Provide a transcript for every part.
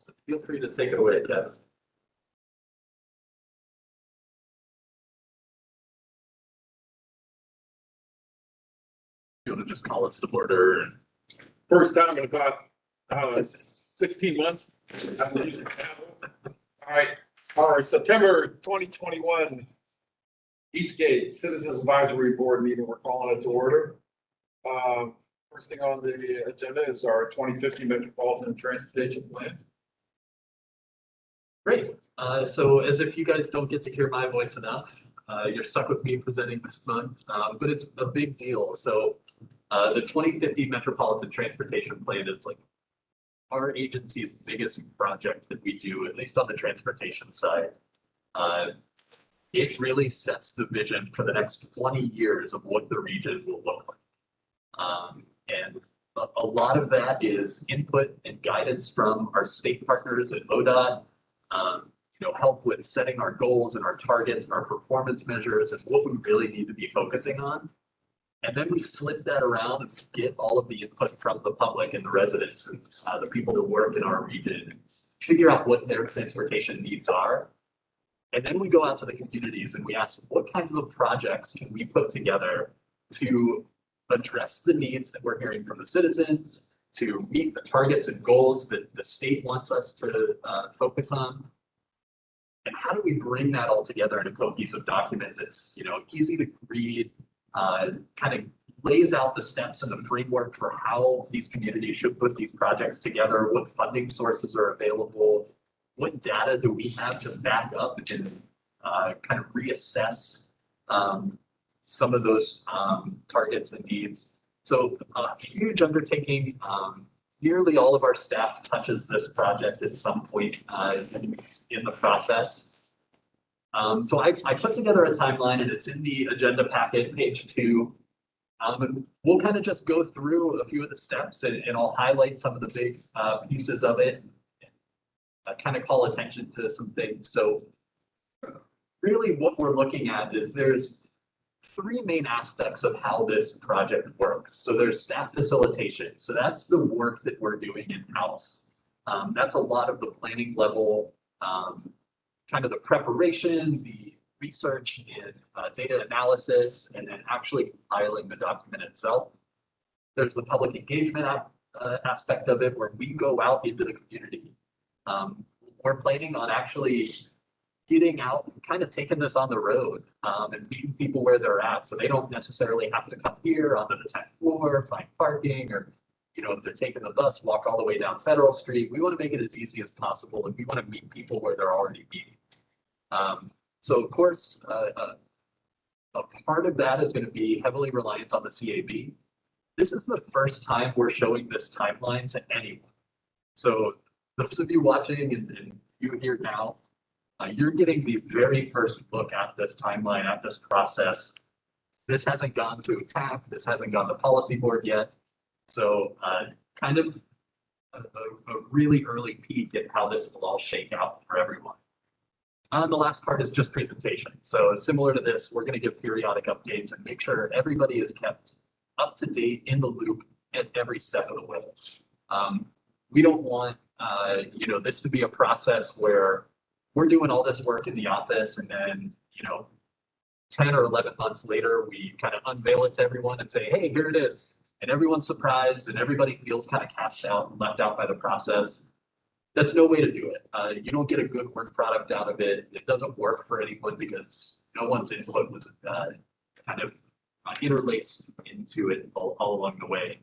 So feel free to take it away, Kevin. You want to just call us to order? First time in about 16 months. I'm using Apple. All right, September 2021 Eastgate Citizens Advisory Board meeting. We're calling it to order. First thing on the agenda is our 2050 Metropolitan Transportation Plan. Great. So as if you guys don't get to hear my voice enough, you're stuck with me presenting this month, but it's a big deal. So the 2050 Metropolitan Transportation Plan is like our agency's biggest project that we do, at least on the transportation side. It really sets the vision for the next 20 years of what the region will look like. And a lot of that is input and guidance from our state partners at ODOT, help with setting our goals and our targets and our performance measures is what we really need to be focusing on. And then we flip that around and get all of the input from the public and the residents and the people that work in our region, figure out what their transportation needs are. And then we go out to the communities and we ask, what kinds of projects can we put together to address the needs that we're hearing from the citizens, to meet the targets and goals that the state wants us to focus on? And how do we bring that all together in a cohesive document that's, easy to read, kind of lays out the steps and the framework for how these communities should put these projects together, what funding sources are available, what data do we have to back up and kind of reassess some of those targets and needs. So a huge undertaking. Nearly all of our staff touches this project at some point in the process. So I put together a timeline and it's in the agenda packet, page 2. And we'll kind of just go through a few of the steps and I'll highlight some of the big pieces of it. Kind of call attention to some things. So really what we're looking at is there's 3 main aspects of how this project works. So there's staff facilitation. So that's the work that we're doing in-house. That's a lot of the planning level, kind of the preparation, the research and data analysis, and then actually compiling the document itself. There's the public engagement aspect of it where we go out into the community. We're planning on actually getting out and kind of taking this on the road and meeting people where they're at. So they don't necessarily have to come here onto the 10th floor, find parking, or, if they're taking the bus, walk all the way down Federal Street. We want to make it as easy as possible and we want to meet people where they're already meeting. So of course, a part of that is going to be heavily reliant on the CAB. This is the first time we're showing this timeline to anyone. So those of you watching and you here now, you're getting the very first look at this timeline, at this process. This hasn't gone to TAP. This hasn't gone to policy board yet. So kind of a really early peek at how this will all shake out for everyone. The last part is just presentation. So similar to this, we're going to give periodic updates and make sure everybody is kept up to date in the loop at every step of the way. We don't want this to be a process where we're doing all this work in the office and then 10 or 11 months later we kind of unveil it to everyone and say, hey, here it is, and everyone's surprised and everybody feels kind of cast out and left out by the process. That's no way to do it. You don't get a good work product out of it. It doesn't work for anyone because no one's input was kind of interlaced into it all along the way.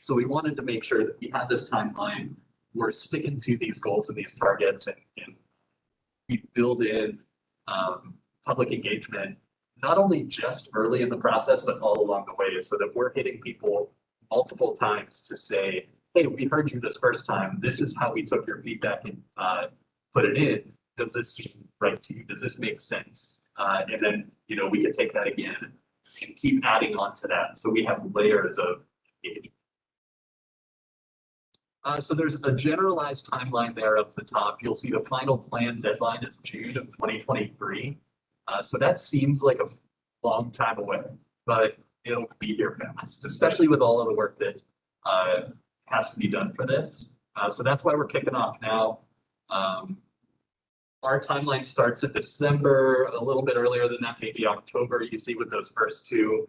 So we wanted to make sure that we had this timeline. We're sticking to these goals and these targets, and we build in public engagement, not only just early in the process, but all along the way, so that we're hitting people multiple times to say, hey, we heard you this first time. This is how we took your feedback and put it in. Does this seem right to you? Does this make sense? And then, we can take that again and keep adding on to that. So we have layers of engagement. So there's a generalized timeline there up the top. You'll see the final plan deadline is June of 2023. So that seems like a long time away, but it'll be here fast, especially with all of the work that has to be done for this. So that's why we're kicking off now. Our timeline starts in December, a little bit earlier than that, maybe October, you see with those first two.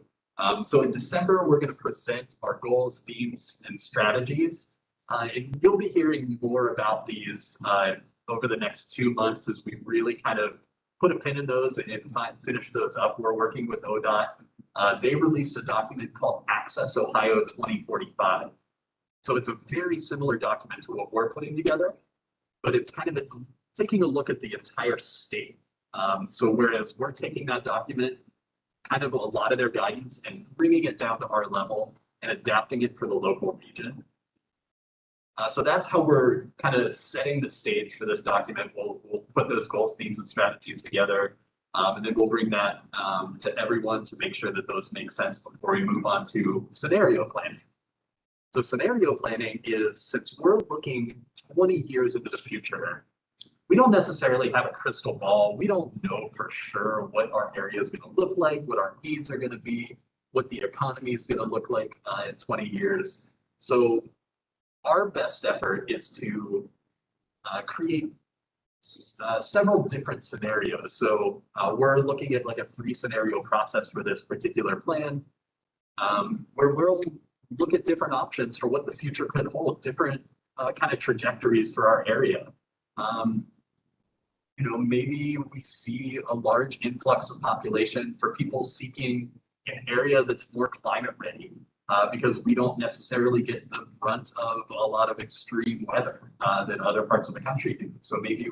So in December, we're going to present our goals, themes, and strategies. And you'll be hearing more about these over the next 2 months as we really kind of put a pin in those and finish those up. We're working with ODOT. They released a document called Access Ohio 2045. So it's a very similar document to what we're putting together, but it's kind of taking a look at the entire state. So whereas we're taking that document, kind of a lot of their guidance, and bringing it down to our level and adapting it for the local region. So that's how we're kind of setting the stage for this document. We'll put those goals, themes, and strategies together, and then we'll bring that to everyone to make sure that those make sense before we move on to scenario planning. So scenario planning is, since we're looking 20 years into the future, we don't necessarily have a crystal ball. We don't know for sure what our area is going to look like, what our needs are going to be, what the economy is going to look like in 20 years. So our best effort is to create several different scenarios. So we're looking at like a 3-scenario process for this particular plan, where we'll look at different options for what the future could hold, different kind of trajectories for our area. Maybe we see a large influx of population for people seeking an area that's more climate ready, because we don't necessarily get the brunt of a lot of extreme weather that other parts of the country do. So maybe,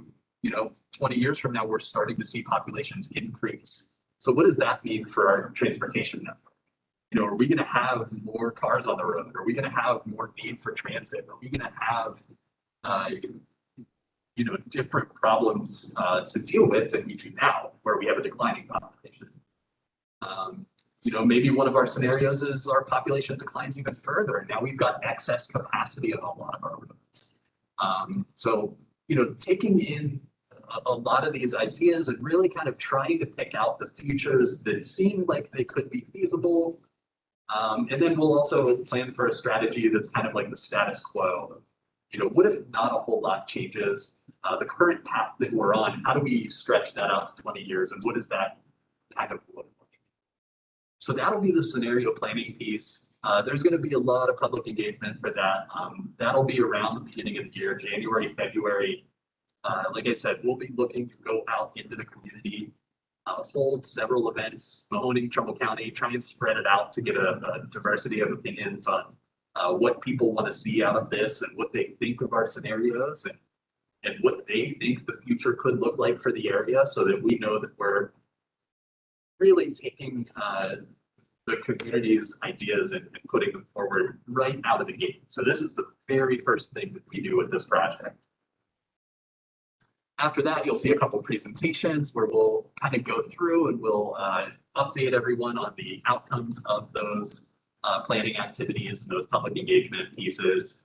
20 years from now, we're starting to see populations increase. So what does that mean for our transportation network? Are we going to have more cars on the road? Are we going to have more need for transit? Are we going to have, different problems to deal with than we do now, where we have a declining population? Maybe one of our scenarios is our population declines even further, and now we've got excess capacity on a lot of our roads. So, taking in a lot of these ideas and really kind of trying to pick out the futures that seem like they could be feasible. And then we'll also plan for a strategy that's kind of like the status quo. What if not a whole lot changes? The current path that we're on, how do we stretch that out to 20 years? And what does that kind of look like? So that'll be the scenario planning piece. There's going to be a lot of public engagement for that. That'll be around the beginning of the year, January, February. Like I said, we'll be looking to go out into the community, hold several events, Mahoning, Trumbull County, try and spread it out to get a diversity of opinions on what people want to see out of this and what they think of our scenarios and what they think the future could look like for the area, so that we know that we're really taking the community's ideas and putting them forward right out of the gate. So this is the very first thing that we do with this project. After that, you'll see a couple presentations where we'll kind of go through and we'll update everyone on the outcomes of those planning activities and those public engagement pieces.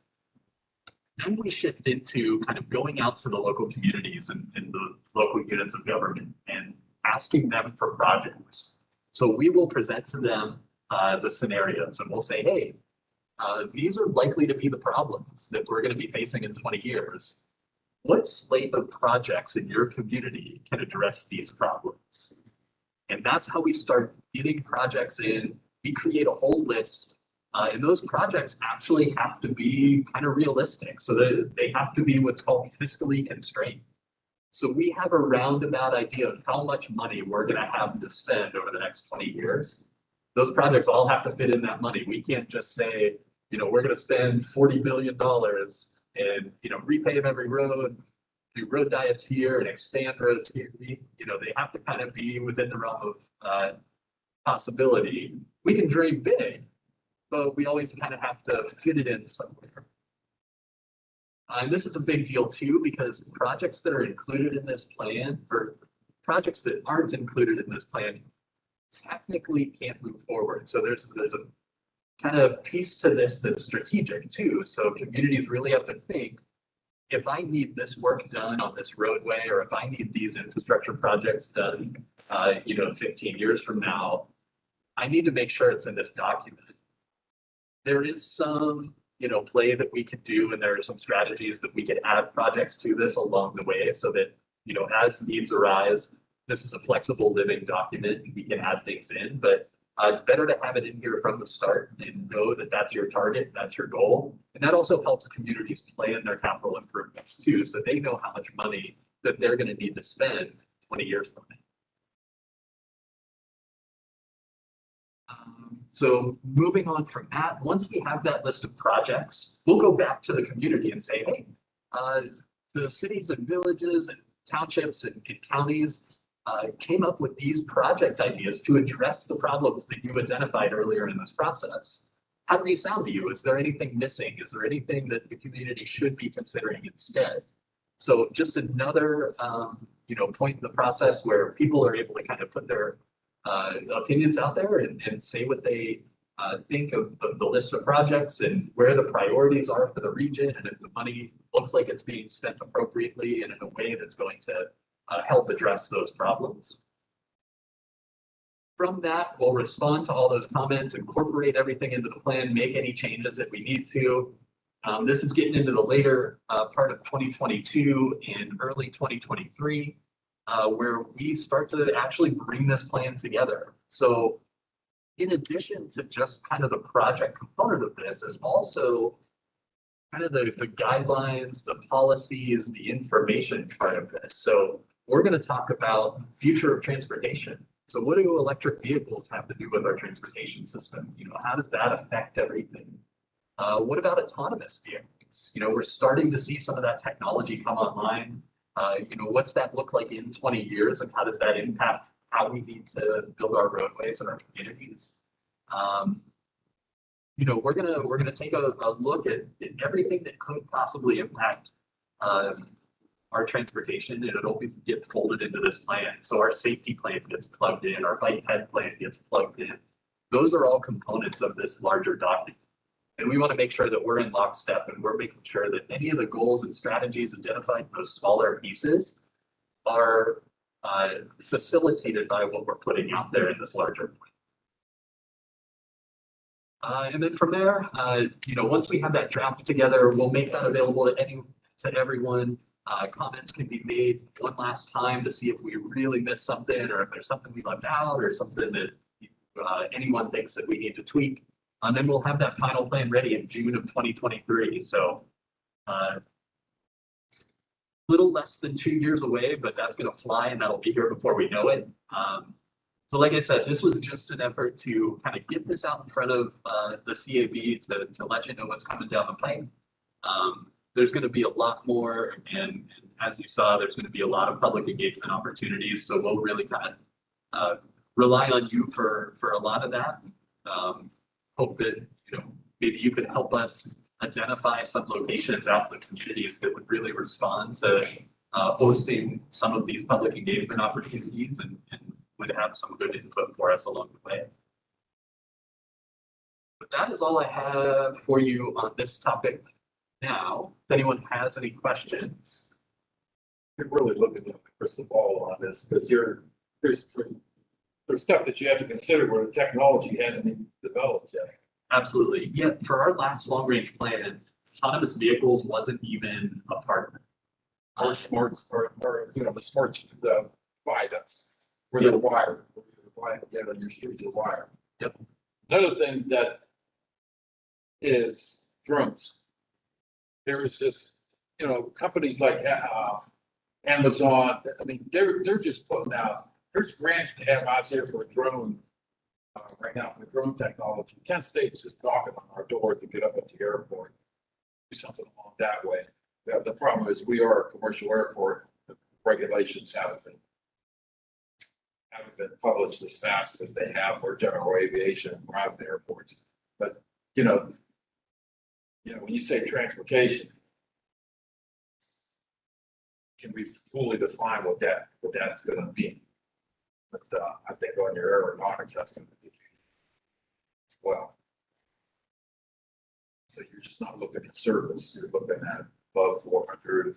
Then we shift into kind of going out to the local communities and the local units of government and asking them for projects. So we will present to them the scenarios, and we'll say, hey, these are likely to be the problems that we're going to be facing in 20 years. What slate of projects in your community can address these problems? And that's how we start getting projects in. We create a whole list, and those projects actually have to be kind of realistic. So that they have to be what's called fiscally constrained. So we have a roundabout idea of how much money we're going to have to spend over the next 20 years. Those projects all have to fit in that money. We can't just say, we're going to spend $40 billion and, repave every road, do road diets here and expand roads here. They have to kind of be within the realm of possibility. We can dream big, but we always kind of have to fit it in somewhere. And this is a big deal too, because projects that are included in this plan, or projects that aren't included in this plan, technically can't move forward. So there's a kind of piece to this that's strategic too. So communities really have to think, if I need this work done on this roadway, or if I need these infrastructure projects done, 15 years from now, I need to make sure it's in this document. There is some play that we could do, and there are some strategies that we could add projects to this along the way so that, as needs arise, this is a flexible living document and we can add things in, but it's better to have it in here from the start and know that that's your target, that's your goal. And that also helps communities plan their capital improvements too, so they know how much money that they're going to need to spend 20 years from now. So moving on from that, once we have that list of projects, we'll go back to the community and say, hey, the cities and villages and townships and counties came up with these project ideas to address the problems that you identified earlier in this process. How do they sound to you? Is there anything missing? Is there anything that the community should be considering instead? So just another, point in the process where people are able to kind of put their opinions out there and say what they think of the list of projects and where the priorities are for the region, and if the money looks like it's being spent appropriately and in a way that's going to help address those problems. From that, we'll respond to all those comments, incorporate everything into the plan, make any changes that we need to. This is getting into the later part of 2022 and early 2023, where we start to actually bring this plan together. So in addition to just kind of the project component of this, is also kind of the guidelines, the policies, the information part of this. So we're going to talk about future of transportation. So what do electric vehicles have to do with our transportation system? How does that affect everything? What about autonomous vehicles? We're starting to see some of that technology come online. What's that look like in 20 years, and how does that impact how we need to build our roadways and our communities? We're gonna take a look at everything that could possibly impact our transportation, and it'll get folded into this plan. So our safety plan gets plugged in, our bike head plan gets plugged in. Those are all components of this larger document. And we want to make sure that we're in lockstep and we're making sure that any of the goals and strategies identified in those smaller pieces are facilitated by what we're putting out there in this larger plan. And then from there, once we have that draft together, we'll make that available to everyone. Comments can be made one last time to see if we really missed something, or if there's something we left out, or something that anyone thinks that we need to tweak. And then we'll have that final plan ready in June of 2023. So it's a little less than 2 years away, but that's going to fly, and that'll be here before we know it. So like I said, this was just an effort to kind of get this out in front of the CAB to let you know what's coming down the pipe. There's going to be a lot more, and as you saw, there's going to be a lot of public engagement opportunities. So we'll really kind of rely on you for a lot of that. Hope that maybe you could help us identify some locations out in the communities that would really respond to hosting some of these public engagement opportunities, and would have some good input for us along the way. But that is all I have for you on this topic now. If anyone has any questions. You're really looking at the crystal ball on this, because there's stuff that you have to consider where the technology hasn't even developed yet. Absolutely. Yeah, for our last long range plan, autonomous vehicles wasn't even a part of it. Or smarts, or the smarts, the viaducts, where they're wired, on your streets are wired. Yep. Another thing that is drones. There is this, companies like Amazon. I mean, they're just putting out. There's grants to have out there for a drone right now, for drone technology. Kent State's just knocking on our door to get up at the airport, do something along that way. The problem is we are a commercial airport. The regulations haven't been published as fast as they have for general aviation and private airports. But when you say transportation, can we fully define what that's going to be? But I think on your aeronautics, that's going to be as well. So you're just not looking at surface, you're looking at above 400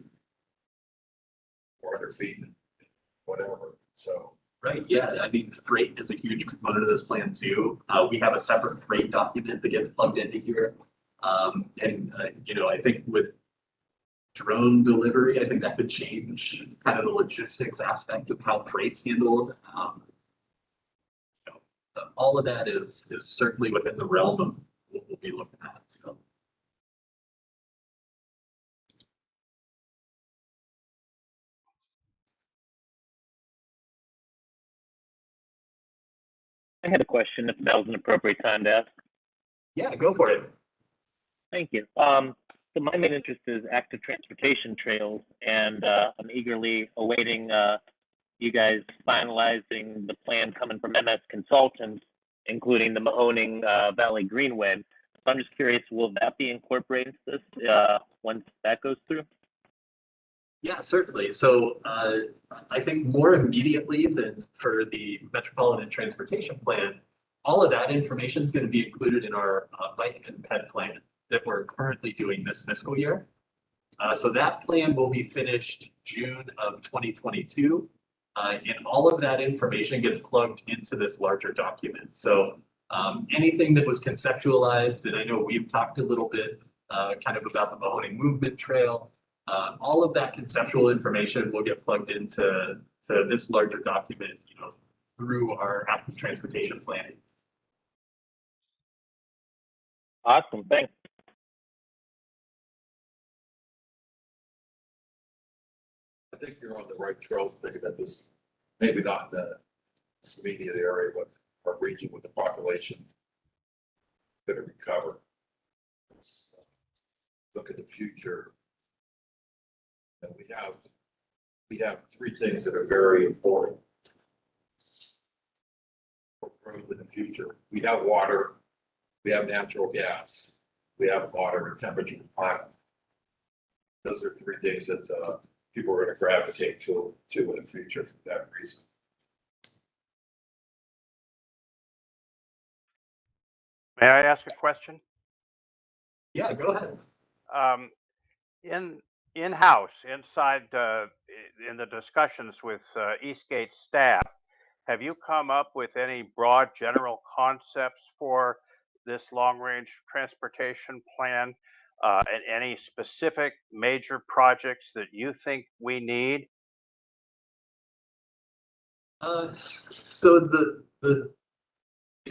feet, whatever. So. Right, yeah, I mean, freight is a huge component of this plan too. We have a separate freight document that gets plugged into here. You know, I think with drone delivery, I think that could change kind of the logistics aspect of how freight's handled. You know, all of that is certainly within the realm of what we'll be looking at. So. I had a question if that was an appropriate time to ask. Yeah, go for it. Thank you. So my main interest is active transportation trails, and I'm eagerly awaiting you guys finalizing the plan coming from MS Consultants, including the Mahoning Valley Greenway. So I'm just curious, will that be incorporated into this once that goes through? Yeah, certainly. So I think more immediately than for the Metropolitan Transportation Plan, all of that information is going to be included in our bike and ped plan that we're currently doing this fiscal year. So that plan will be finished June of 2022. And all of that information gets plugged into this larger document. So anything that was conceptualized, and I know we've talked a little bit kind of about the Mahoning Movement Trail, all of that conceptual information will get plugged into this larger document, you know, through our active transportation planning. Awesome, thanks. I think you're on the right trail, thinking that this, maybe not in this immediate area, but our region with the population going to recover. Let's look at the future. And we have three things that are very important for growth in the future. We have water, we have natural gas, we have water, temperature, and climate. Those are three things that people are going to gravitate to in the future for that reason. May I ask a question? Yeah, go ahead. In-house, inside, in the discussions with Eastgate staff, have you come up with any broad general concepts for this long-range transportation plan? And any specific major projects that you think we need? So the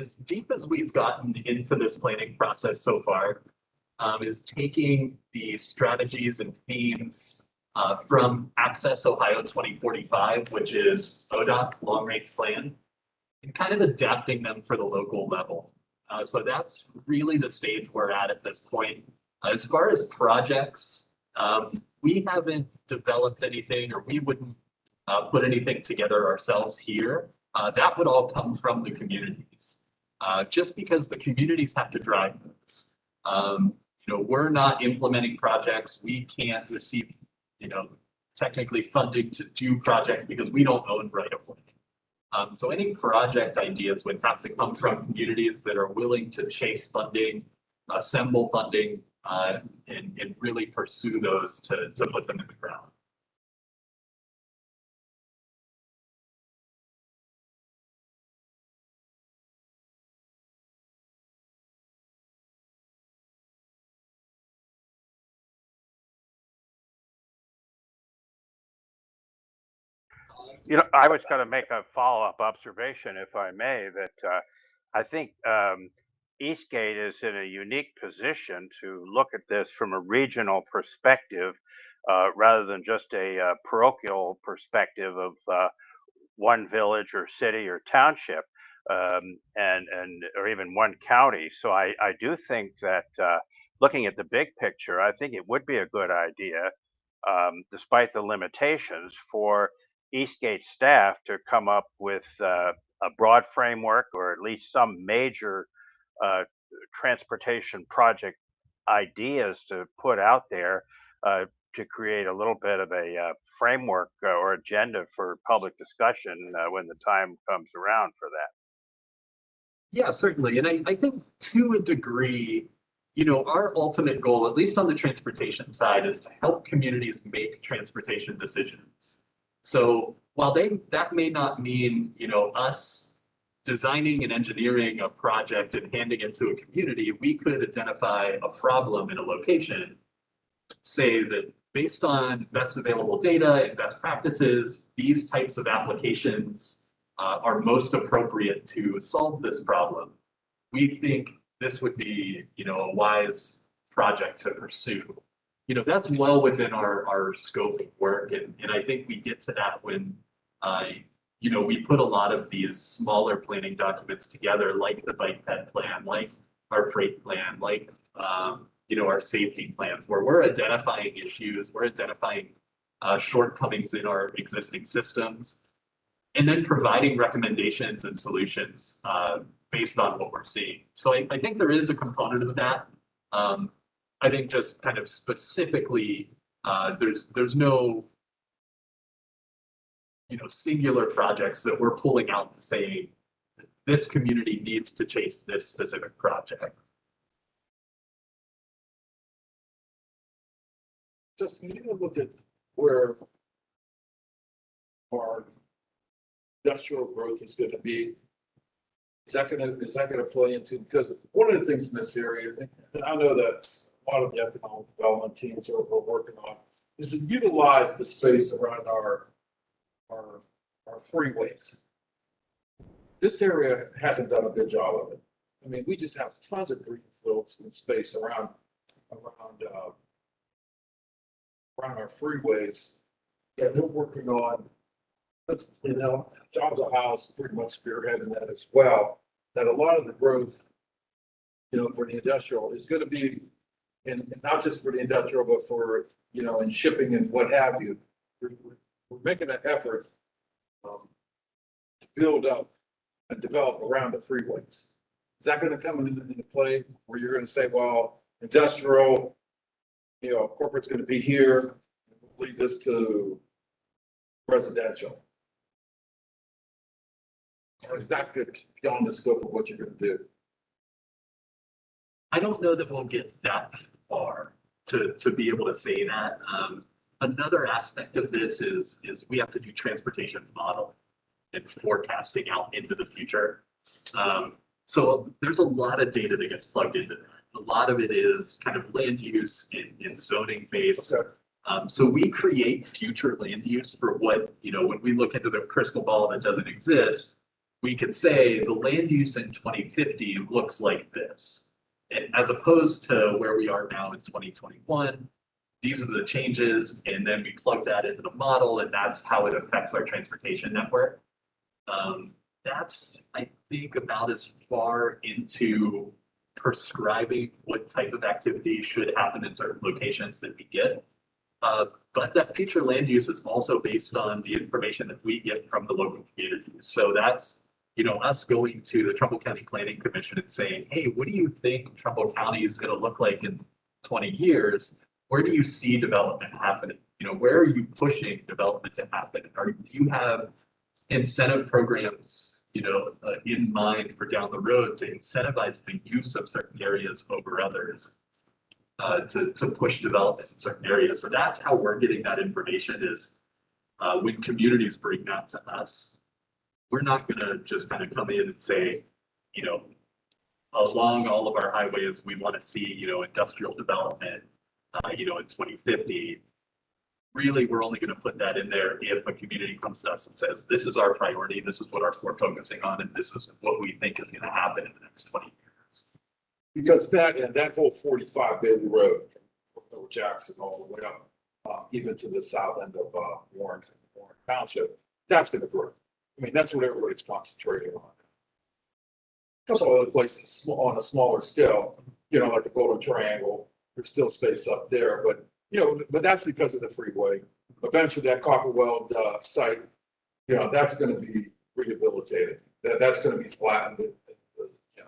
as deep as we've gotten into this planning process so far, is taking the strategies and themes from Access Ohio 2045, which is ODOT's long range plan, and kind of adapting them for the local level. So that's really the stage we're at this point. As far as projects, we haven't developed anything, or we wouldn't put anything together ourselves here. That would all come from the communities, just because the communities have to drive those. You know, we're not implementing projects. We can't receive, you know, technically funding to do projects because we don't own right of way. So any project ideas would have to come from communities that are willing to chase funding, assemble funding, and really pursue those to put them in the ground. You know, I was going to make a follow-up observation, if I may, that I think Eastgate is in a unique position to look at this from a regional perspective, rather than just a parochial perspective of one village or city or township, and or even one county. So I do think that looking at the big picture, I think it would be a good idea, despite the limitations, for Eastgate staff to come up with a broad framework, or at least some major uh, transportation project ideas to put out there, to create a little bit of a framework or agenda for public discussion when the time comes around for that. Yeah, certainly. And I think to a degree, you know, our ultimate goal, at least on the transportation side, is to help communities make transportation decisions. So while that may not mean, you know, us designing and engineering a project and handing it to a community, we could identify a problem in a location, say that based on best available data and best practices, these types of applications are most appropriate to solve this problem. We think this would be, a wise project to pursue. That's well within our scope of work. And I think we get to that when, we put a lot of these smaller planning documents together, like the bike ped plan, like our freight plan, like, our safety plans, where we're identifying issues, we're identifying shortcomings in our existing systems, and then providing recommendations and solutions based on what we're seeing. So I think there is a component of that. I think just kind of specifically, there's no, singular projects that we're pulling out and saying this community needs to chase this specific project. Just need to look at where our industrial growth is gonna be. Is that gonna play into, because one of the things in this area, and I know that a lot of the economic development teams are working on, is to utilize the space around our freeways. This area hasn't done a good job of it. I mean, we just have tons of greenfields and space around our freeways that they're working on. That's, Jobs a House pretty much spearheading that as well. That a lot of the growth, for the industrial is going to be, and not just for the industrial, but for, in shipping and what have you. We're making an effort to build up and develop around the freeways. Is that going to come into play where you're going to say, well, industrial, corporate's going to be here, lead this to residential? Or is that beyond the scope of what you're going to do? I don't know that we'll get that far to be able to say that. Another aspect of this is we have to do transportation modeling and forecasting out into the future. So there's a lot of data that gets plugged into that. A lot of it is kind of land use and zoning based. Okay. So we create future land use for what, when we look into the crystal ball that doesn't exist, we could say the land use in 2050 looks like this. And as opposed to where we are now in 2021, these are the changes, and then we plug that into the model, and that's how it affects our transportation network. That's, I think, about as far into prescribing what type of activity should happen in certain locations that we get. But that future land use is also based on the information that we get from the local communities. So that's, us going to the Trumbull County Planning Commission and saying, hey, what do you think Trumbull County is going to look like in 20 years? Where do you see development happening? Where are you pushing development to happen? Do you have incentive programs, in mind for down the road to incentivize the use of certain areas over others, to push development in certain areas? So that's how we're getting that information is when communities bring that to us. We're not going to just kind of come in and say, along all of our highways, we want to see, industrial development, in 2050. Really, we're only going to put that in there if a community comes to us and says, this is our priority, this is what we're focusing on, and this is what we think is going to happen in the next 20 years. Because that whole 45 Bailey Road, from Jackson all the way up, even to the south end of Warren Township, that's going to grow. I mean, that's what everybody's concentrating on. A couple other places on a smaller scale, like the Golden Triangle, there's still space up there, but but that's because of the freeway. Eventually, that Copperweld site, that's going to be rehabilitated. That's going to be flattened.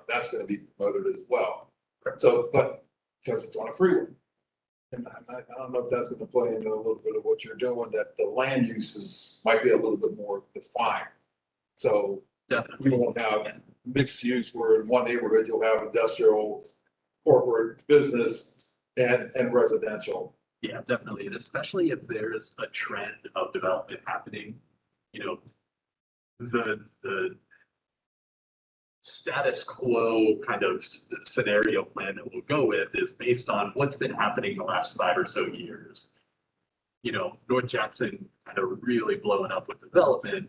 That's going to be promoted as well. So, but because it's on a freeway, and I don't know if that's going to play into a little bit of what you're doing. That the land uses might be a little bit more defined. So Definitely. you won't have mixed use where in one neighborhood you'll have industrial, corporate, business, and residential. Yeah, definitely. And especially if there's a trend of development happening, the status quo kind of scenario plan that we'll go with is based on what's been happening the last 5 or so years. You know, North Jackson kind of really blowing up with development.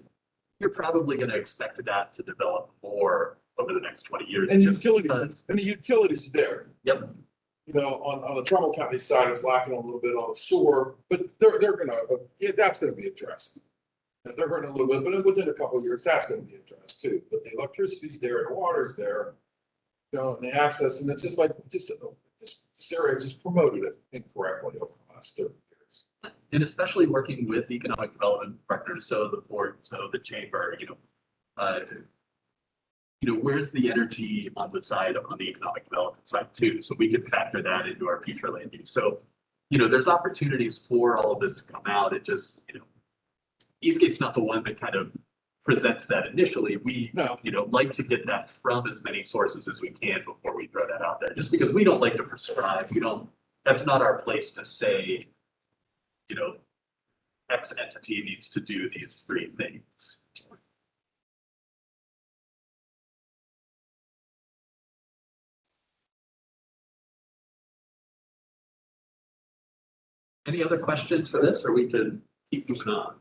You're probably going to expect that to develop more over the next 20 years. And just utilities, because- and the utilities there. Yep. You know, on the Trumbull County side, it's lacking a little bit on the sewer, but they're gonna, yeah, that's gonna be addressed. And they're hurting a little bit, but within a couple of years, that's gonna be addressed too. But the electricity's there, the water's there, you know, and the access, and it's just like, this area just promoted it incorrectly over the last 30 years. And especially working with economic development partners, so the board, so the chamber, where's the energy on the side, on the economic development side too? So we can factor that into our future land use. So, there's opportunities for all of this to come out. It just, Eastgate's not the one that kind of presents that initially. We, No. like to get that from as many sources as we can before we throw that out there, just because we don't like to prescribe. That's not our place to say, X entity needs to do these 3 things. Any other questions for this, or we could keep moving on?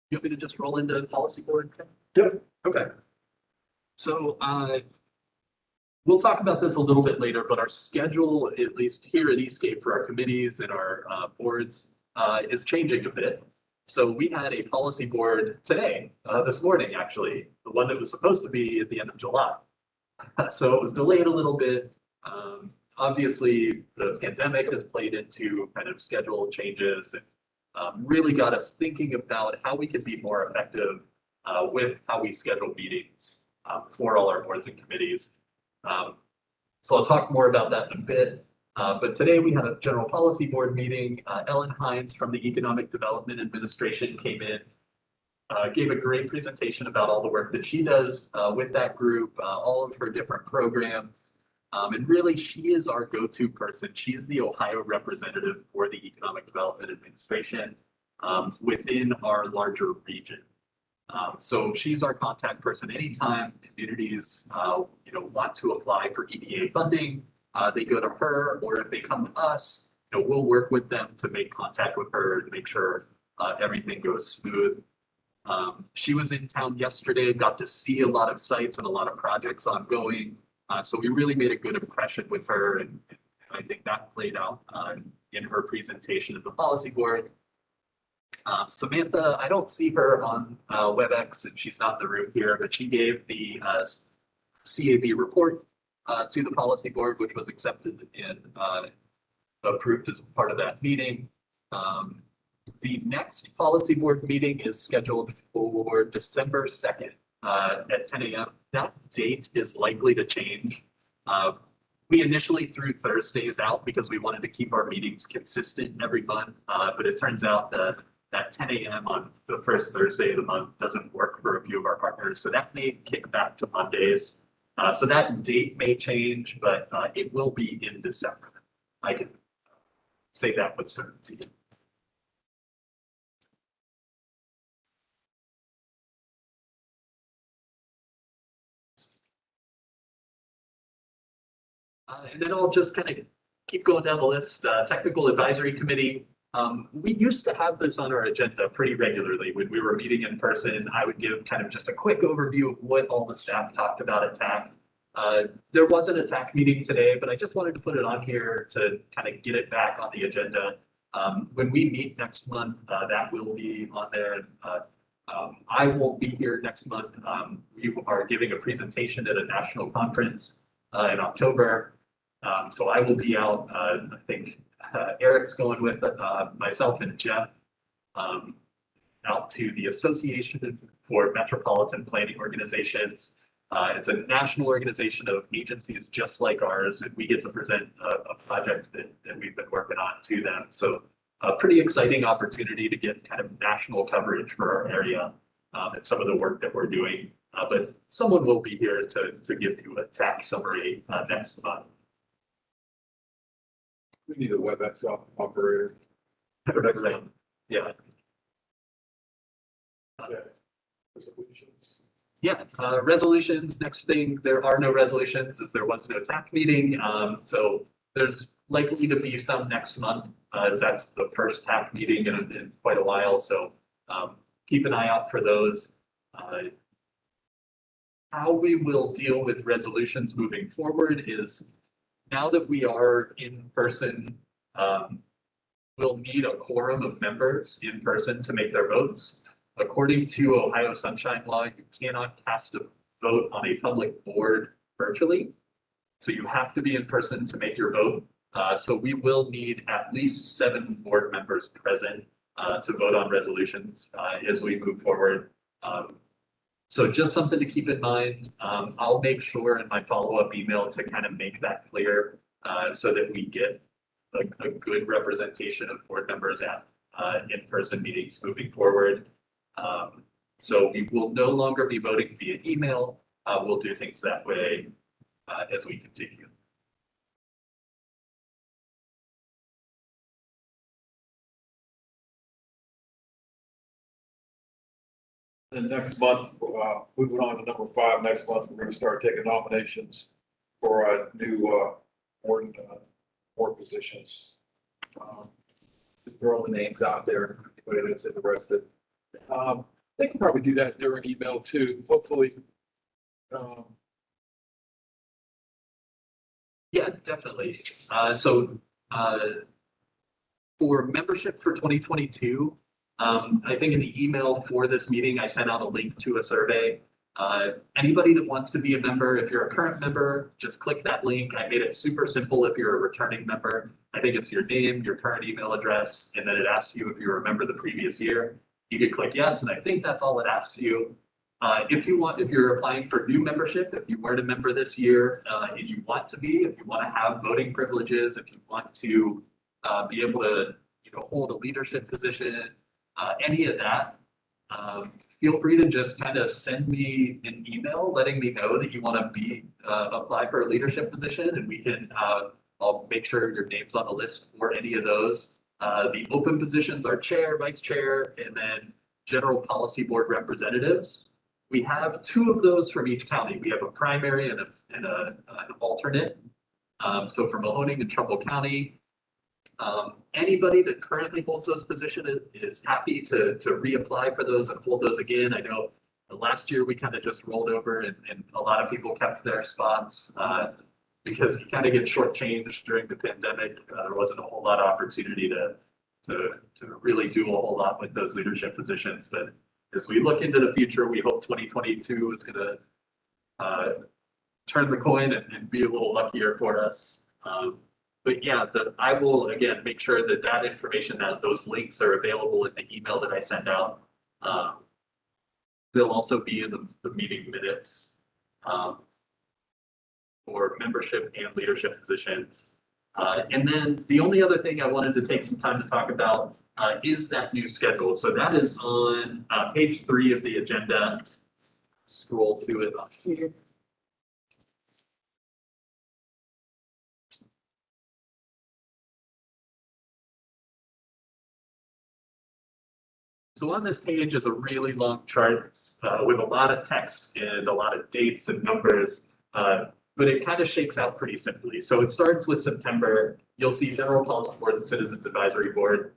You want me to just roll into the policy board? Yep. Okay. So we'll talk about this a little bit later, but our schedule, at least here at Eastgate for our committees and our boards, is changing a bit. So we had a policy board today, this morning, actually, the one that was supposed to be at the end of July. So it was delayed a little bit. Obviously, the pandemic has played into kind of schedule changes and really got us thinking about how we could be more effective with how we schedule meetings for all our boards and committees. So I'll talk more about that in a bit. But today we had a general policy board meeting. Ellen Hines from the Economic Development Administration came in, gave a great presentation about all the work that she does with that group, all of her different programs. And really, she is our go-to person. She's the Ohio representative for the Economic Development Administration within our larger region. So she's our contact person. Anytime communities, want to apply for EDA funding, they go to her, or if they come to us, we'll work with them to make contact with her to make sure everything goes smooth. She was in town yesterday, got to see a lot of sites and a lot of projects ongoing. So we really made a good impression with her, and I think that played out in her presentation at the policy board. Samantha, I don't see her on WebEx, and she's not in the room here, but she gave the CAB report to the policy board, which was accepted and approved as part of that meeting. The next policy board meeting is scheduled for December 2nd at 10 a.m. That date is likely to change. We initially threw Thursdays out because we wanted to keep our meetings consistent every month, but it turns out that 10 a.m. on the first Thursday of the month doesn't work for a few of our partners. So that may kick back to Mondays. So that date may change, but it will be in December. I can say that with certainty. And then I'll just kind of keep going down the list. Technical Advisory Committee. We used to have this on our agenda pretty regularly. When we were meeting in person, I would give kind of just a quick overview of what all the staff talked about at TAC. There was an attack meeting today, but I just wanted to put it on here to kind of get it back on the agenda. When we meet next month, that will be on there. I won't be here next month. We are giving a presentation at a national conference in October. So I will be out. I think Eric's going with myself and Jeff out to the Association for Metropolitan Planning Organizations. It's a national organization of agencies just like ours, and we get to present a project that we've been working on to them. So a pretty exciting opportunity to get kind of national coverage for our area and some of the work that we're doing. But someone will be here to give you a TAC summary next month. We need a WebEx operator for next Right. month. Yeah. Okay. Resolutions. Yeah, resolutions, next thing, there are no resolutions as there was no TAC meeting. So there's likely to be some next month, as that's the first TAC meeting in quite a while. So keep an eye out for those. How we will deal with resolutions moving forward is now that we are in person, we'll need a quorum of members in person to make their votes. According to Ohio Sunshine Law, you cannot cast a vote on a public board virtually. So you have to be in person to make your vote. So we will need at least 7 board members present to vote on resolutions as we move forward. So just something to keep in mind. I'll make sure in my follow-up email to kind of make that clear so that we get a good representation of board members at in-person meetings moving forward. So we will no longer be voting via email. We'll do things that way as we continue. And next month, moving on to number 5, next month, we're gonna start taking nominations for new board positions. Just throwing the names out there, anybody that's interested. They can probably do that during email too, hopefully. Yeah, definitely. For membership for 2022, I think in the email for this meeting, I sent out a link to a survey. Anybody that wants to be a member, if you're a current member, just click that link. I made it super simple if you're a returning member. I think it's your name, your current email address, and then it asks you if you remember the previous year. You could click yes, and I think that's all it asks you. If you're applying for new membership, if you weren't a member this year, and you want to be, if you want to have voting privileges, if you want to be able to, hold a leadership position, any of that, feel free to just kind of send me an email letting me know that you want to apply for a leadership position, and we can, I'll make sure your name's on the list for any of those. The open positions are chair, vice chair, and then general policy board representatives. We have 2 of those from each county. We have a primary and an alternate. So for Mahoning and Trumbull County, anybody that currently holds those positions is happy to reapply for those and hold those again. I know last year we kind of just rolled over and a lot of people kept their spots because you kind of get shortchanged during the pandemic. There wasn't a whole lot of opportunity to really do a whole lot with those leadership positions. But as we look into the future, we hope 2022 is going to turn the coin and be a little luckier for us. But yeah, I will again make sure that information, that those links are available in the email that I send out. They'll also be in the meeting minutes for membership and leadership positions. And then the only other thing I wanted to take some time to talk about is that new schedule. So that is on page 3 of the agenda. Scroll to it up here. So on this page is a really long chart with a lot of text and a lot of dates and numbers, but it kind of shakes out pretty simply. So it starts with September. You'll see General Policy Board and Citizens Advisory Board.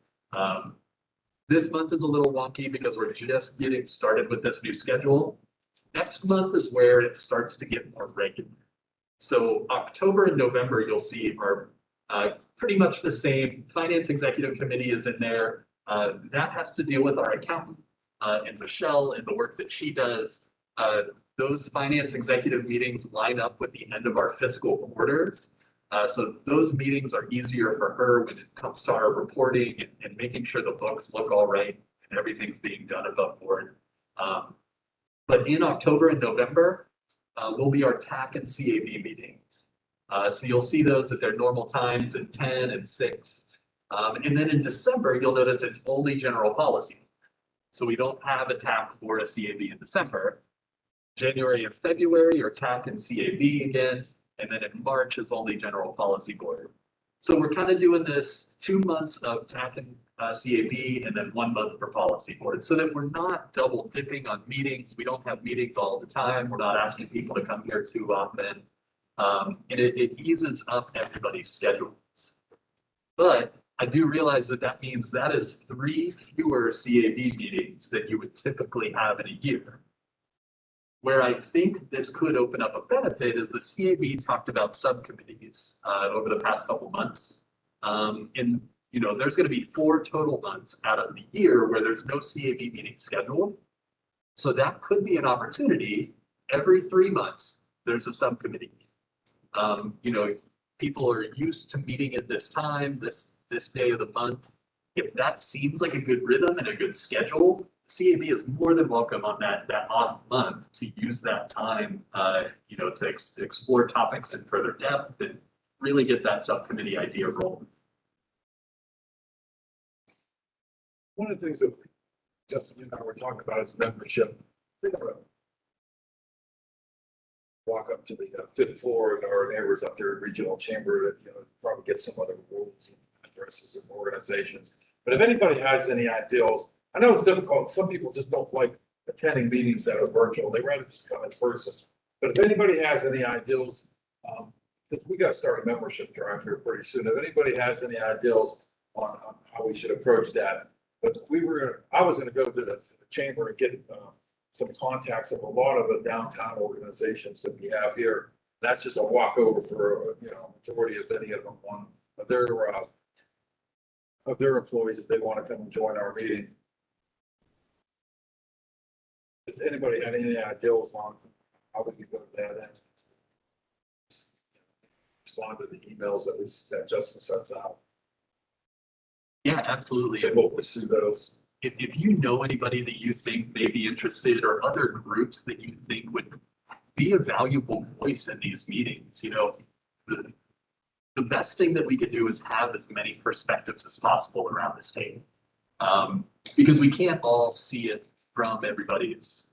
This month is a little wonky because we're just getting started with this new schedule. Next month is where it starts to get more regular. So October and November, you'll see are pretty much the same. Finance Executive Committee is in there. That has to deal with our accountant and Michelle and the work that she does. Those finance executive meetings line up with the end of our fiscal quarters. So those meetings are easier for her when it comes to our reporting and making sure the books look all right and everything's being done above board. But in October and November will be our TAC and CAB meetings. So you'll see those at their normal times at 10 and 6. And then in December, you'll notice it's only general policy. So we don't have a TAC or a CAB in December. January and February are TAC and CAB again, and then in March is only General Policy Board. So we're kind of doing this 2 months of TAC and CAB and then 1 month for Policy Board, so that we're not double dipping on meetings. We don't have meetings all the time. We're not asking people to come here too often. And it eases up everybody's schedules. But I do realize that that means that is 3 fewer CAB meetings that you would typically have in a year. Where I think this could open up a benefit is the CAB talked about subcommittees over the past couple months. And there's going to be 4 total months out of the year where there's no CAB meeting scheduled. So that could be an opportunity. Every 3 months, there's a subcommittee. People are used to meeting at this time, this day of the month. If that seems like a good rhythm and a good schedule, CAB is more than welcome on that off month to use that time, to explore topics in further depth and really get that subcommittee idea rolling. One of the things that Justin and I were talking about is membership. Walk up to the 5th floor of our neighbors up there at Regional Chamber that, probably get some other rules and addresses of organizations. But if anybody has any ideas, I know it's difficult. Some people just don't like attending meetings that are virtual. They rather just come in person. But if anybody has any ideas, we got to start a membership drive here pretty soon. If anybody has any ideas on how we should approach that, but I was going to go to the chamber and get some contacts of a lot of the downtown organizations that we have here. That's just a walkover for majority of any of them on of their employees if they want to come and join our meeting. If anybody had any ideas on how we could go to that end, respond to the emails that Justin sends out. Yeah, absolutely. And we'll pursue those. If you know anybody that you think may be interested or other groups that you think would be a valuable voice in these meetings, the best thing that we could do is have as many perspectives as possible around this table. Because we can't all see it from everybody's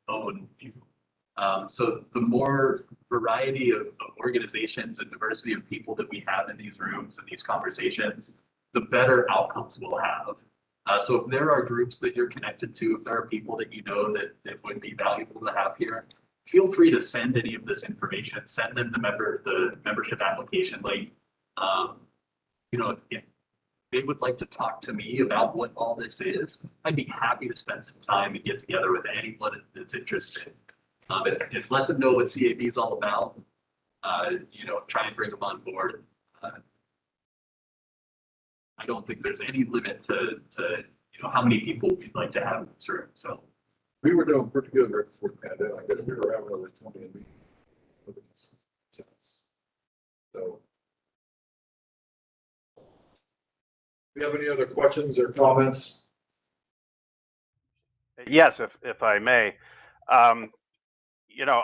own view. So the more variety of organizations and diversity of people that we have in these rooms and these conversations, the better outcomes we'll have. So if there are groups that you're connected to, if there are people that that would be valuable to have here, feel free to send any of this information. Send them the membership application link. If they would like to talk to me about what all this is, I'd be happy to spend some time and get together with anyone that's interested. And let them know what CAB is all about. Try and bring them on board. I don't think there's any limit to how many people we'd like to have in this room. So We were doing pretty good right before the pandemic. We were having over 20 meetings. So. Do you have any other questions or comments? Yes, if I may.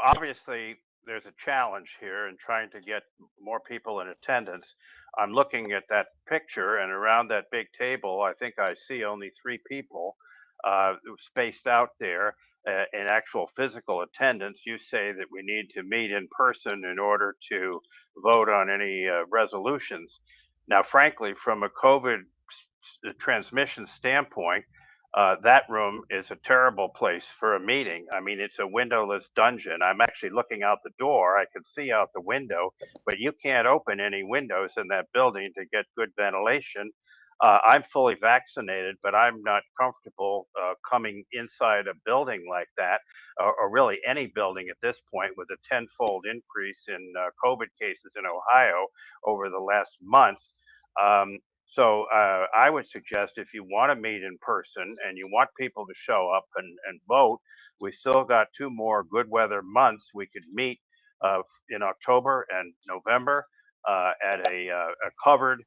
Obviously there's a challenge here in trying to get more people in attendance. I'm looking at that picture, and around that big table, I think I see only 3 people spaced out there in actual physical attendance. You say that we need to meet in person in order to vote on any resolutions. Now, frankly, from a COVID transmission standpoint, that room is a terrible place for a meeting. I mean, it's a windowless dungeon. I'm actually looking out the door. I can see out the window, but you can't open any windows in that building to get good ventilation. I'm fully vaccinated, but I'm not comfortable coming inside a building like that, or really any building at this point, with a tenfold increase in COVID cases in Ohio over the last month. So I would suggest, if you want to meet in person and you want people to show up and vote, we still got 2 more good weather months. We could meet in October and November at a covered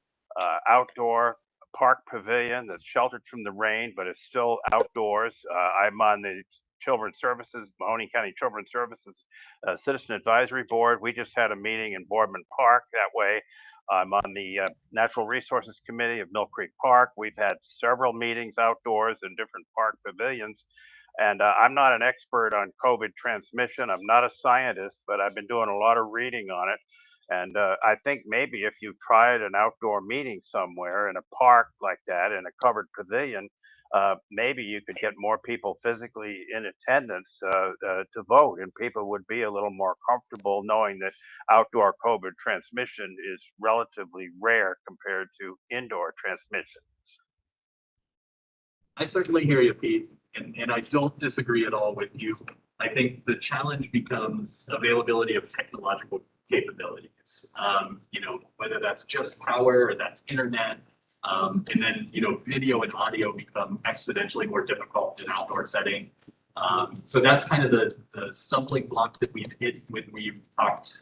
outdoor park pavilion that's sheltered from the rain, but it's still outdoors. I'm on the Children's Services, Mahoney County Children's Services Citizen Advisory Board. We just had a meeting in Boardman Park that way. I'm on the Natural Resources Committee of Mill Creek Park. We've had several meetings outdoors in different park pavilions. And I'm not an expert on COVID transmission. I'm not a scientist, but I've been doing a lot of reading on it. And I think maybe if you tried an outdoor meeting somewhere in a park like that, in a covered pavilion, maybe you could get more people physically in attendance to vote, and people would be a little more comfortable knowing that outdoor COVID transmission is relatively rare compared to indoor transmission. I certainly hear you, Pete, and I don't disagree at all with you. I think the challenge becomes availability of technological capabilities. Whether that's just power or that's internet. And then, video and audio become exponentially more difficult in an outdoor setting. So that's kind of the stumbling block that we've hit when we've talked,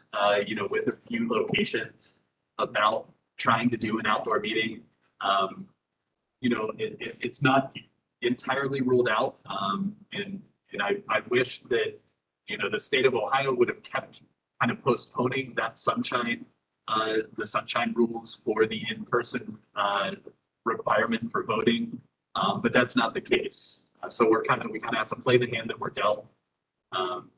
with a few locations about trying to do an outdoor meeting. It's not entirely ruled out. And I wish that, the state of Ohio would have kept kind of postponing that the sunshine rules for the in-person requirement for voting. But that's not the case. So we kind of have to play the hand that we're dealt. And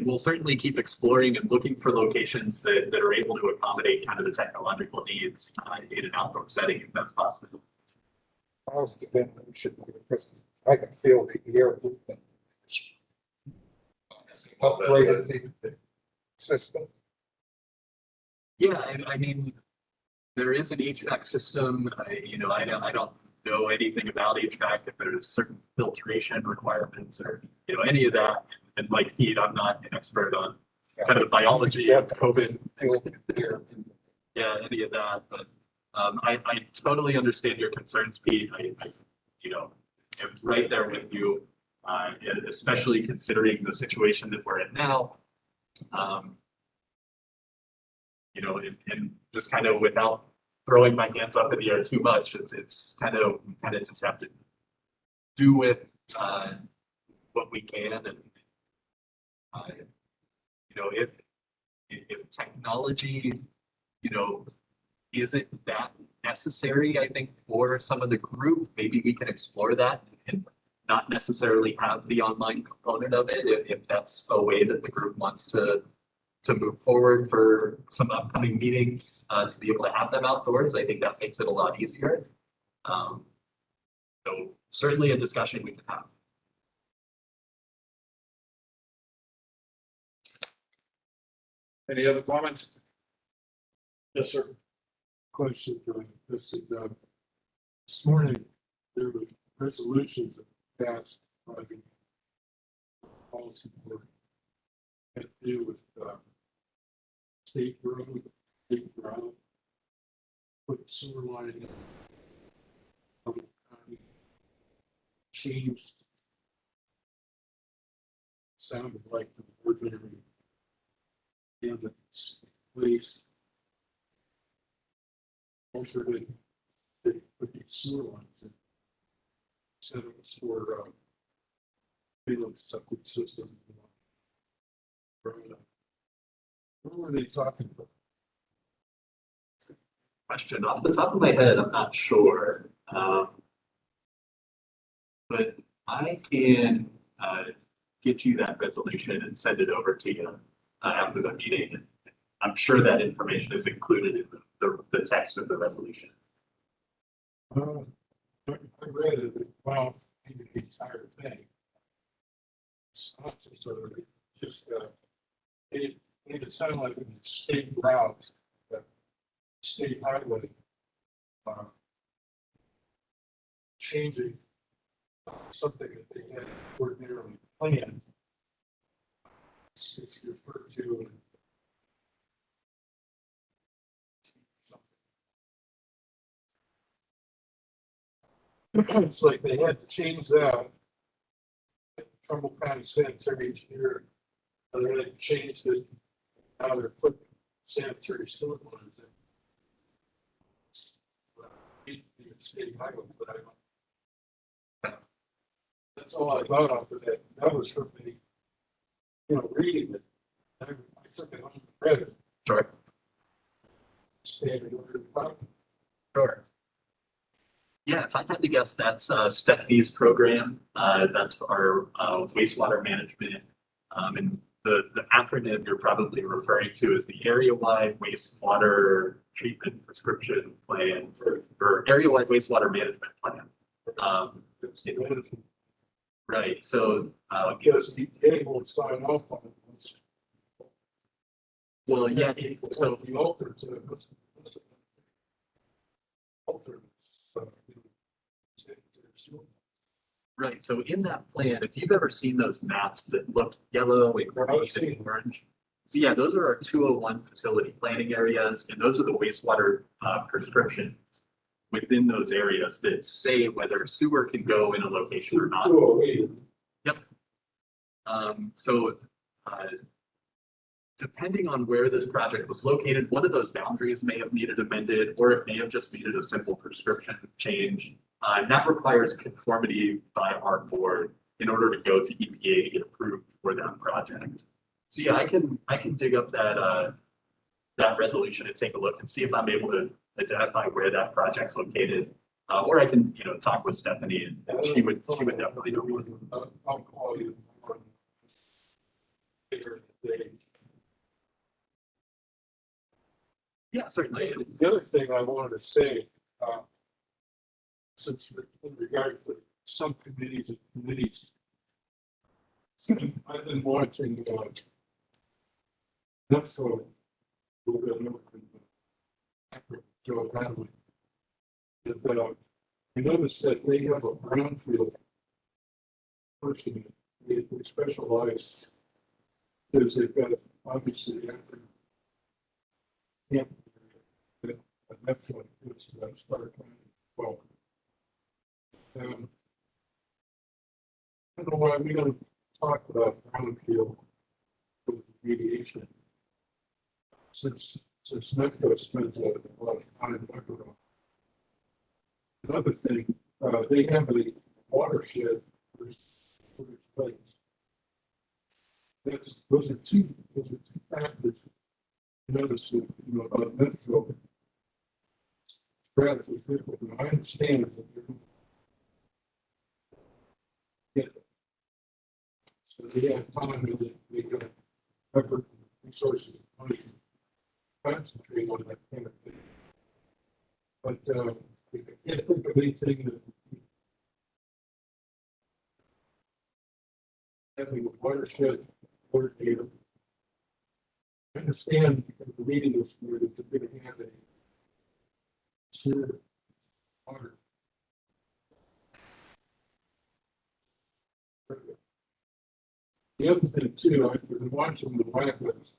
we'll certainly keep exploring and looking for locations that are able to accommodate kind of the technological needs in an outdoor setting, if that's possible. I can feel the air movement. Upgraded the system. Yeah, I mean, there is an HVAC system. I don't know anything about HVAC, if there's certain filtration requirements or, any of that. And like Pete, I'm not an expert on kind of the biology of COVID. Yeah, any of that, but I totally understand your concerns, Pete. I am right there with you, especially considering the situation that we're in now. And just kind of without throwing my hands up in the air too much, it's kind of just have to do with what we can, and if technology, isn't that necessary, I think, for some of the group, maybe we can explore that and not necessarily have the online component of it, if that's a way that the group wants to move forward for some upcoming meetings, to be able to have them outdoors. I think that makes it a lot easier. So certainly a discussion we can have. Any other comments? Yes, sir. Question, this morning, there were resolutions that passed by the policy board had to do with state road, state ground, put sewer line in. Public county changed. Sounded like the ordinary. And the police also they put these sewer lines in. Said it was for septic system. What were they talking about? Question off the top of my head, I'm not sure. But I can get you that resolution and send it over to you after the meeting. I'm sure that information is included in the text of the resolution. I read it, well, maybe the entire thing. So just it made it sound like in state routes, state highway, changing something that they had ordinarily planned. It's referred to. It's like they had to change that. Trumbull County Sanitary Engineer, they had to change the, how they're putting sanitary sewer lines in. State highway, but that's all I thought of for that. That was from me, reading it. I took it home and read it. Sure. Standard order of time. Sure. Yeah, if I had to guess, that's Stephanie's program. That's our wastewater management. And the acronym you're probably referring to is the area-wide wastewater treatment prescription plan or area-wide wastewater management plan. It's the management, Right. So, because the able to sign off on it. well, yeah. So So, the alternates, alternates. right. So in that plan, if you've ever seen those maps that look yellow and green and seen. orange. So yeah, those are our 201 facility planning areas, and those are the wastewater prescriptions within those areas that say whether sewer can go in a location or not. So depending on where this project was located, one of those boundaries may have needed amended, or it may have just needed a simple prescription change. And that requires conformity by our board in order to go to EPA to get approved for that project. So yeah, I can dig up that resolution and take a look and see if I'm able to identify where that project's located. Or I can, talk with Stephanie and she would definitely know more. I'll call you. Yeah, certainly. The other thing I wanted to say, since in regard to subcommittees and committees, I've been watching, Metro, Joe Hadley. And, I noticed that they have a brownfield person, they specialize, because they've got, obviously, after yeah, that's what it is, that's part of well. I don't know why we don't talk about brownfield remediation. Since Metro spends a lot of time talking about. Another thing, they have a watershed for place. Those are two factors. Notice that, about Metro. Brad, I understand that they're. Yeah. So they have time that they got effort, resources, money to concentrate on that kind of thing. But I can't think of anything that having a watershed coordinator. I understand the meeting is where it's a big have a sewer water. The other thing too, I've been watching the wetlands.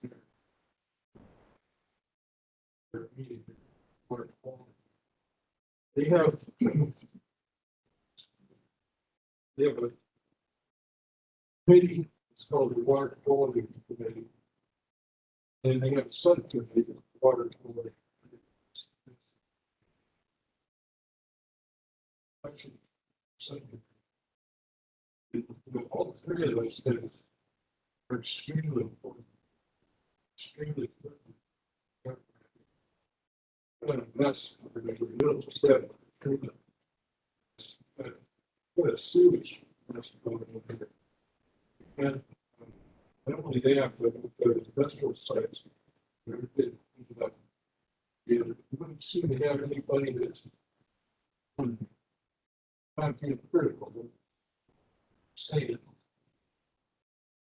Their meeting, they have a committee, it's called the Water Quality Committee. And they have a subcommittee, the Water Quality. Actually, subcommittee. All three of those things are extremely important. Extremely important. That's a little step. What a sewage mess going on here. And not only they have the industrial sites, we wouldn't seem to have anybody that's not being critical. Say it.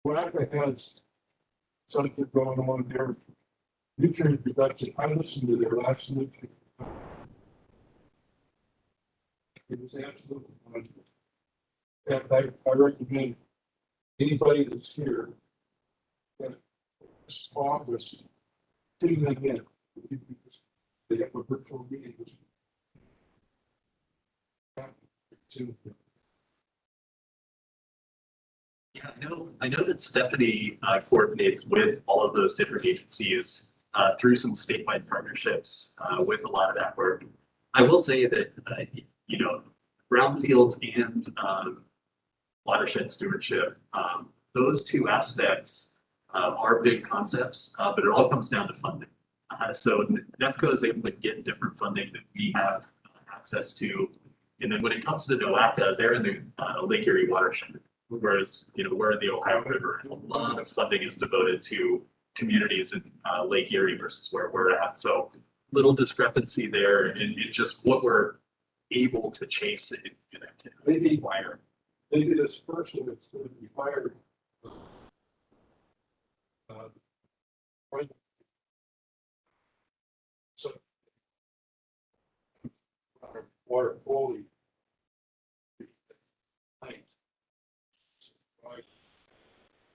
Whatever has something going on there, nutrient reduction. I listened to their last meeting. It was absolutely wonderful. And I recommend anybody that's here that this office sitting them in. They have a virtual meeting. Yeah, I know that Stephanie coordinates with all of those different agencies through some statewide partnerships with a lot of that work. I will say that, brownfields and watershed stewardship, those two aspects are big concepts, but it all comes down to funding. So NEFCO is able to get different funding that we have access to And then when it comes to NOACA, they're in the Lake Erie watershed, whereas, we're in the Ohio River. A lot of funding is devoted to communities in Lake Erie versus where we're at. So little discrepancy there in just what we're able to chase in Maybe, wire. maybe this person that's going to be hired. Right. So. Water quality. Right.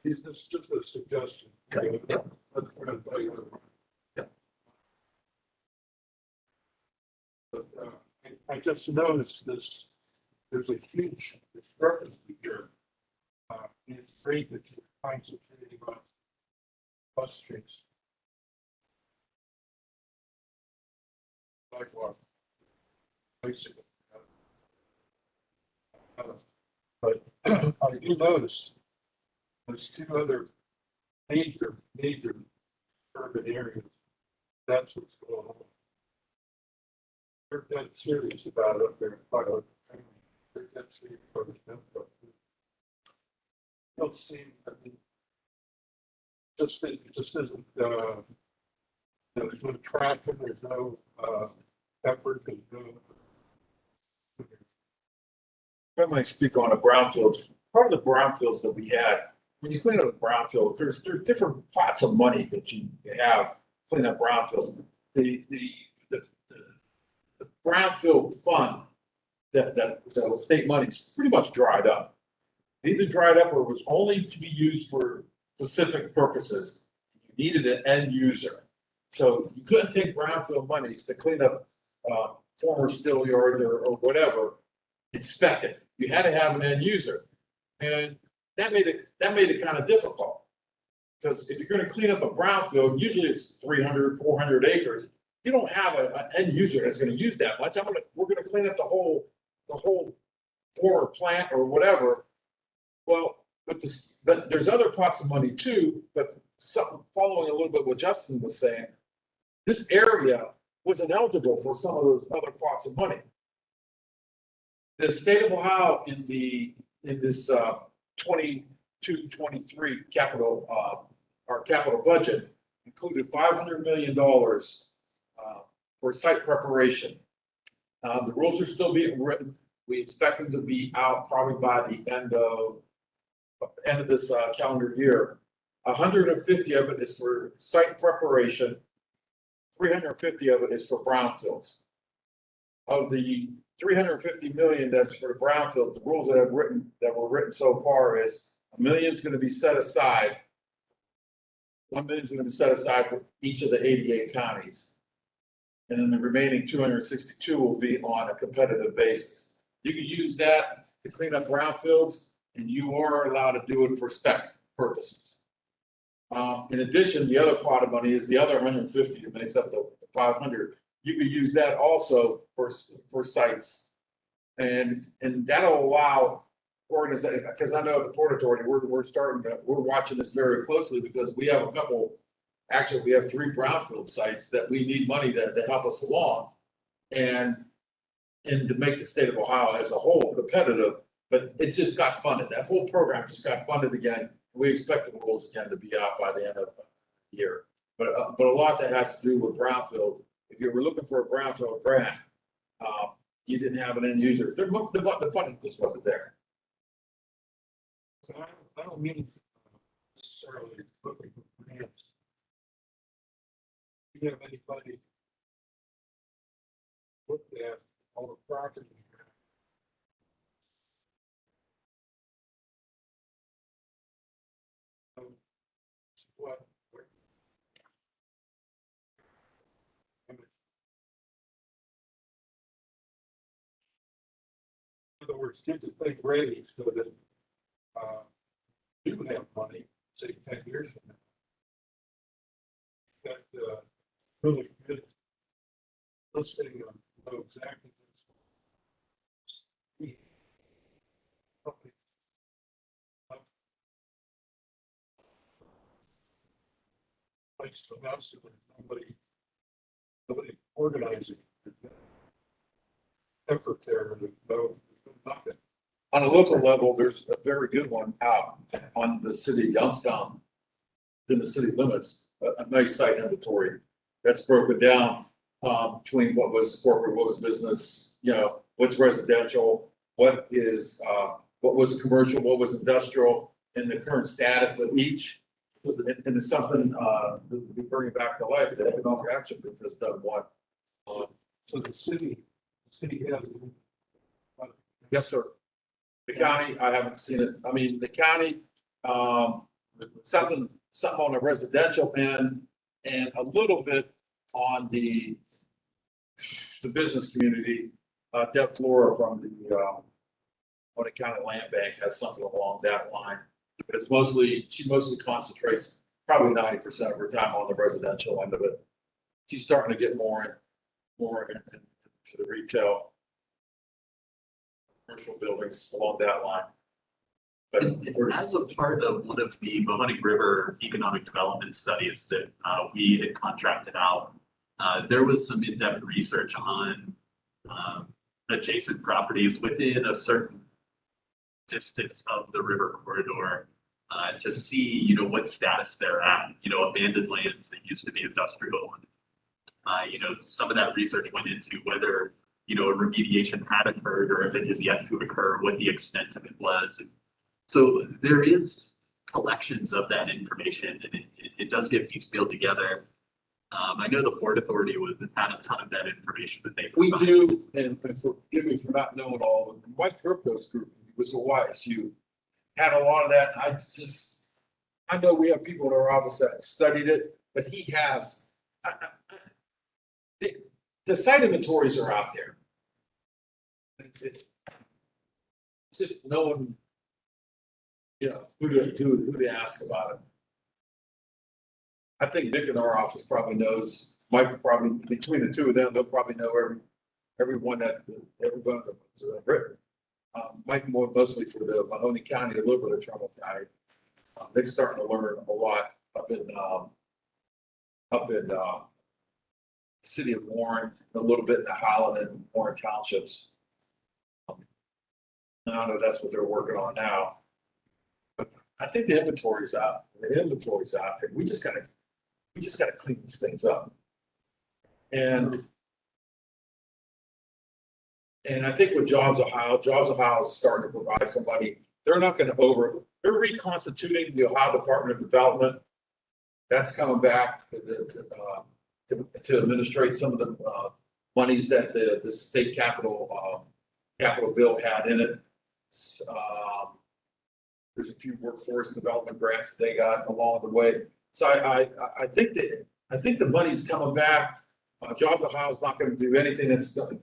Is this just a suggestion? Okay, yep. That's what I'm telling you. Yep. But I just noticed this, there's a huge discrepancy here. It's great that you're concentrating on bus streets. Sidewalk. Basically. But I do notice there's two other major urban areas. That's what's going on. They're dead serious about it up there. They're dead serious about it. Don't seem, I mean, it just isn't, there's no traction, there's no, effort, there's no. If I might speak on the brownfields, part of the brownfields that we had, when you clean up a brownfield, there's different pots of money that you have clean up brownfields. The brownfield fund that was state money's pretty much dried up. It either dried up or was only to be used for specific purposes. You needed an end user. So you couldn't take brownfield monies to clean up former steel yards or whatever, inspect it. You had to have an end user. And that made it kind of difficult. Because if you're going to clean up a brownfield, usually it's 300, 400 acres. You don't have an end user that's going to use that much. We're going to clean up the whole former plant or whatever. Well, but there's other pots of money too. But following a little bit what Justin was saying, this area wasn't eligible for some of those other pots of money. The state of Ohio in this 22-23 capital budget included $500 million for site preparation. The rules are still being written. We expect them to be out probably by the end of this calendar year. 150 of it is for site preparation. 350 of it is for brownfields. Of the 350 million that's for the brownfield, the rules that were written so far is $1 million is going to be set aside. $1 million is going to be set aside for each of the 88 counties. And then the remaining 262 will be on a competitive basis. You can use that to clean up brownfields, and you are allowed to do it for spec purposes. In addition, the other pot of money is the other 150 that makes up the 500. You could use that also for sites. And that'll allow organizations, because I know the Port Authority, we're watching this very closely because we have we have 3 brownfield sites that we need money to help us along. And to make the state of Ohio as a whole competitive, but it just got funded. That whole program just got funded again. We expect the rules again to be out by the end of the year. But a lot that has to do with brownfield. If you were looking for a brownfield grant, you didn't have an end user. The funding just wasn't there. So I don't mean necessarily looking for grants. Do you have anybody looked at all the property? What? In other words, get the thing ready so that you have money, say 10 years from now. That really good listing of know exactly. Place to house, nobody organizing. effort there, no, nothing. On a local level, there's a very good one out on the city of Youngstown, in the city limits, a nice site inventory that's broken down between what was corporate, what was business, you know, what's residential, what was commercial, what was industrial, and the current status of each. And it's something that we bring it back to life. The Economic Action Group has done one. So the city has. Yes, sir. The county, I haven't seen it. I mean, the county, something on the residential end and a little bit on the business community. Deb Flora from the County Land Bank has something along that line. But it's she mostly concentrates probably 90% of her time on the residential end of it. She's starting to get more into the retail, commercial buildings along that line. But As a part of one of the Mahoning River economic development studies that we had contracted out, there was some in-depth research on adjacent properties within a certain distance of the river corridor to see, you know, what status they're at, you know, abandoned lands that used to be industrial. You know, some of that research went into whether, you know, a remediation had occurred or if it is yet to occur, what the extent of it was. And so there is collections of that information, and it does get piecemealed together. I know the Port Authority had a ton of that information that they we provide. do, and forgive me for not knowing all, Mike Kirkos group was with YSU, had a lot of that. I know we have people in our office that studied it, but he has, the site inventories are out there. It's just knowing, you know, who to ask about it. I think Nick in our office probably knows, Mike probably, between the two of them, they'll probably know everyone that written. Mike mostly for the Mahoning County, a little bit of Trumbull County. Nick's starting to learn a lot up in city of Warren, a little bit in the Holland and Warren townships. And I know that's what they're working on now. But I think the inventory's out. The inventory's out there. We just gotta clean these things up. And I think with Jobs Ohio is starting to provide somebody, they're not gonna they're reconstituting the Ohio Department of Development. That's coming back to administrate some of the monies that the state capital bill had in it. There's a few workforce development grants that they got along the way. So I think the money's coming back. Jobs Ohio is not going to do anything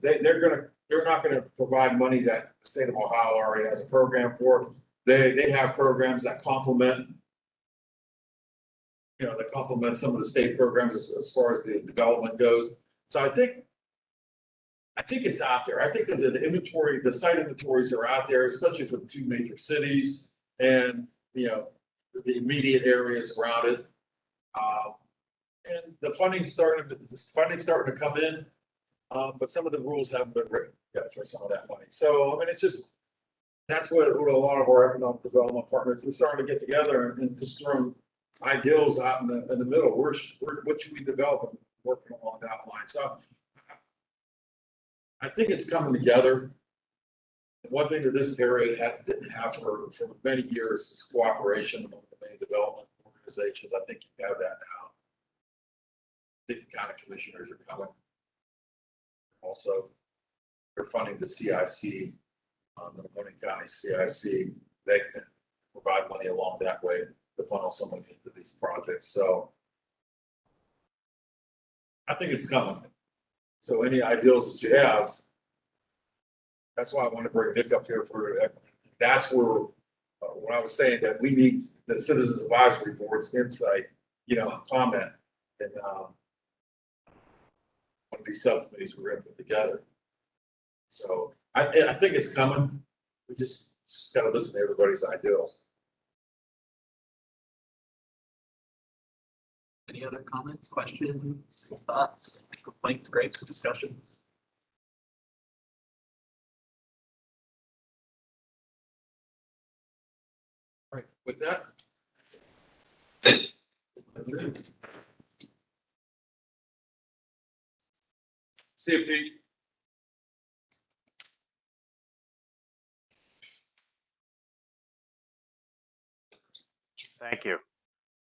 they're not going to provide money that the state of Ohio already has a program for. They have programs that complement, you know, that complement some of the state programs as far as the development goes. So I think it's out there. I think that the inventory, the site inventories are out there, especially for the two major cities and, you know, the immediate areas around it. And the funding's starting to come in, but some of the rules haven't been written yet for some of that money. So, I mean, it's just, that's what a lot of our economic development partners, we're starting to get together and just throw ideals out in the middle. What should we develop and working along that line? So I think it's coming together. One thing that this area didn't have for many years is cooperation among the main development organizations. I think you have that now. I think the county commissioners are coming. Also, they're funding the CIC, the Mahoning County CIC. They can provide money along that way to funnel some money into these projects. So I think it's coming. So any ideals that you have, that's why I want to bring Nick up here that's where, when I was saying that we need the Citizens Advisory Board's insight, you know, comment, and one of these subcommittees we're going to put together. So I think it's coming. We just got to listen to everybody's ideals. Any other comments, questions, thoughts, complaints, gripes, discussions? with that. See you, Pete. Thank you.